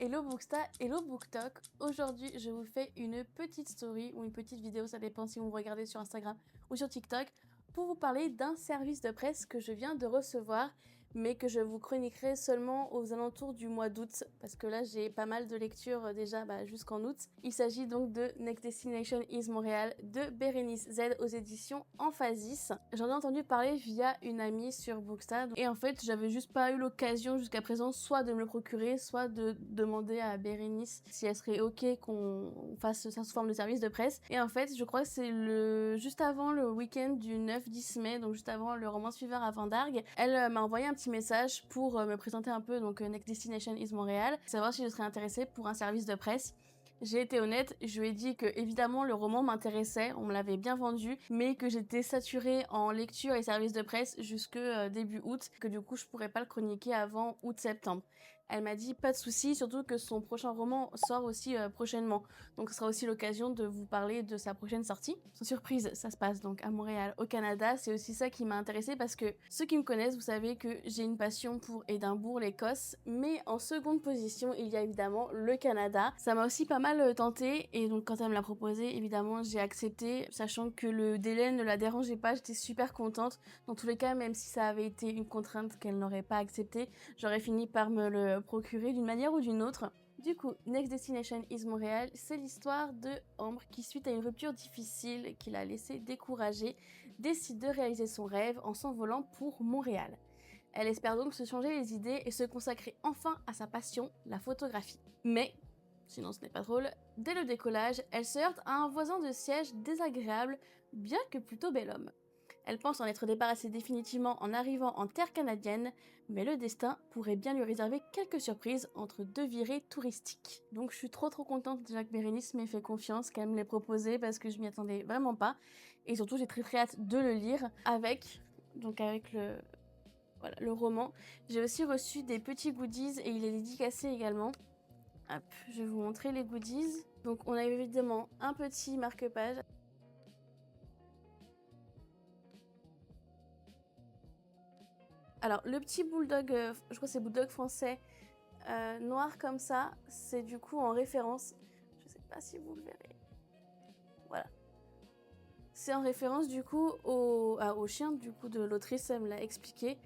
Hello Booksta, hello BookTok. Aujourd'hui, je vous fais une petite story ou une petite vidéo, ça dépend si vous me regardez sur Instagram ou sur TikTok, pour vous parler d'un service de presse que je viens de recevoir, mais que je vous chroniquerai seulement aux alentours du mois d'août, parce que là j'ai pas mal de lectures déjà jusqu'en août. Il s'agit donc de Next Destination is Montréal de Bérénice Z aux éditions Emphasis. J'en ai entendu parler via une amie sur Booksta, et en fait j'avais juste pas eu l'occasion jusqu'à présent soit de me le procurer, soit de demander à Bérénice si elle serait ok qu'on fasse ça sous forme de service de presse. Et en fait je crois que c'est juste avant le week-end du 9-10 mai, donc juste avant le Romance Fever à Vendargue, elle m'a envoyé un petit message pour me présenter un peu donc Next Destination is Montréal, savoir si je serais intéressée pour un service de presse. J'ai été honnête, je lui ai dit que évidemment le roman m'intéressait, on me l'avait bien vendu, mais que j'étais saturée en lecture et services de presse jusque début août, que du coup je pourrais pas le chroniquer avant août-septembre. Elle m'a dit pas de soucis, surtout que son prochain roman sort aussi prochainement, donc ce sera aussi l'occasion de vous parler de sa prochaine sortie. Sans surprise, ça se passe donc à Montréal, au Canada. C'est aussi ça qui m'a intéressée parce que ceux qui me connaissent, vous savez que j'ai une passion pour Édimbourg, l'Écosse, mais en seconde position il y a évidemment le Canada. Ça m'a aussi pas mal tenté, et donc quand elle me l'a proposé, évidemment j'ai accepté, sachant que le délai ne la dérangeait pas. J'étais super contente. Dans tous les cas, même si ça avait été une contrainte qu'elle n'aurait pas acceptée, j'aurais fini par me le procurer d'une manière ou d'une autre. Du coup, Next Destination is Montréal, c'est l'histoire de Ambre qui, suite à une rupture difficile qui l'a laissée découragée, décide de réaliser son rêve en s'envolant pour Montréal. Elle espère donc se changer les idées et se consacrer enfin à sa passion, la photographie. Mais, sinon ce n'est pas drôle, dès le décollage, elle se heurte à un voisin de siège désagréable, bien que plutôt bel homme. Elle pense en être débarrassée définitivement en arrivant en terre canadienne, mais le destin pourrait bien lui réserver quelques surprises entre deux virées touristiques. Donc je suis trop contente déjà que Bérénice m'ait fait confiance, qu'elle me l'ait proposé, parce que je m'y attendais vraiment pas. Et surtout j'ai très hâte de le lire avec le roman. J'ai aussi reçu des petits goodies et il est dédicacé également. Hop, je vais vous montrer les goodies. Donc on a évidemment un petit marque-page. Alors, le petit bulldog, je crois que c'est bulldog français, noir comme ça, c'est du coup en référence, je sais pas si vous le verrez, voilà. C'est en référence du coup au chien du coup de l'autrice, elle me l'a expliqué.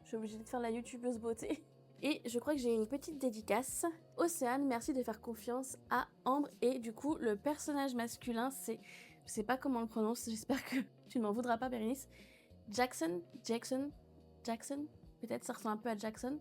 Je suis obligée de faire la youtubeuse beauté. Et je crois que j'ai une petite dédicace. Océane, merci de faire confiance à Ambre. Et du coup, le personnage masculin, c'est... Je sais pas comment on le prononce, j'espère que tu ne m'en voudras pas, Bérénice. Jackson, peut-être ça ressemble un peu à Jackson.